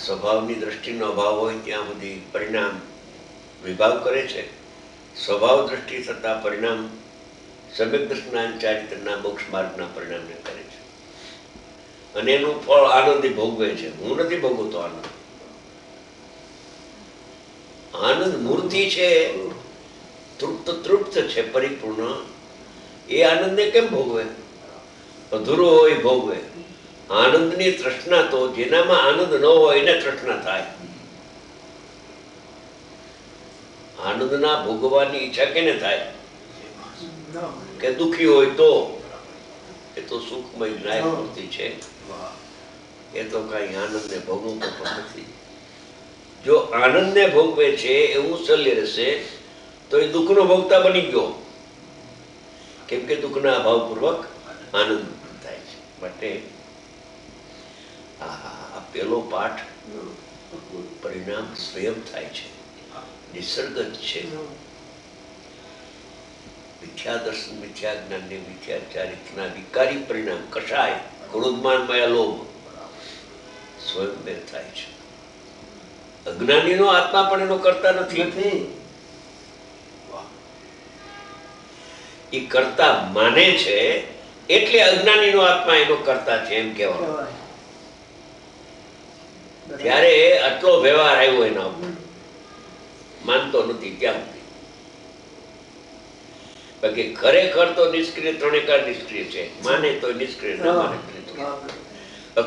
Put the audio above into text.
સ્વભાવની દ્રષ્ટિનો અભાવ હોય ત્યાં સુધી પરિણામ વિભાવ કરે છે. સ્વભાવ દ્રષ્ટિ થતાં પરિણામ સમ્યક જ્ઞાન ચારિત્રના મોક્ષ માર્ગના પરિણામને કરે છે અને એનું ફળ આનંદી ભોગવે છે. હું નથી ભોગવતો આનંદ. આનંદ મૂર્તિ છે, તૃપ્ત છે, પરિપૂર્ણ. એ આનંદને કેમ ભોગવે? અધૂરો હોય ભોગવે. આનંદની તૃષ્ણા તો જેનામાં આનંદ ન હોય એને તૃષ્ણા થાય. આનંદના ભોગવવાની ઈચ્છા કેને થાય? કે દુઃખી હોય તો. એ તો સુખમય નાય મૂર્તિ છે. એ તો કઈ આનંદને ભોગવતો પણ નથી. જો આનંદને ભોગવે છે એવું શલ્ય રહેશે તો એ દુઃખનો ભોગતા બની ગયો. કેમ કે દુઃખના અભાવપૂર્વક આનંદ થાય છે. માટે આ પેલો પાઠ પરિણામ સ્વયં થાય છે, નિસર્ગત છે. મિથ્યા દર્શન, મિથ્યા જ્ઞાન ને મિથ્યા ચારિત્રના વિકારી પરિણામ કશાય ક્રોધમાન માયા લોભ સ્વયં થાય છે. અજ્ઞાનીનો આત્મા પણ એનો કરતા નથી. એ કરતા માને છે એટલે અજ્ઞાનીનો આત્મા એનો કરતા છે એમ કહેવાય. ત્યારે આટલો વ્યવહાર આવ્યો એના ઉપર. માનતો નથી ત્યાં સુધી. બાકી ખરેખર તો નિષ્ક્રિય ત્રણેકાર નિષ્ક્રિય છે. માને તો નિષ્ક્રિય, ના માને તો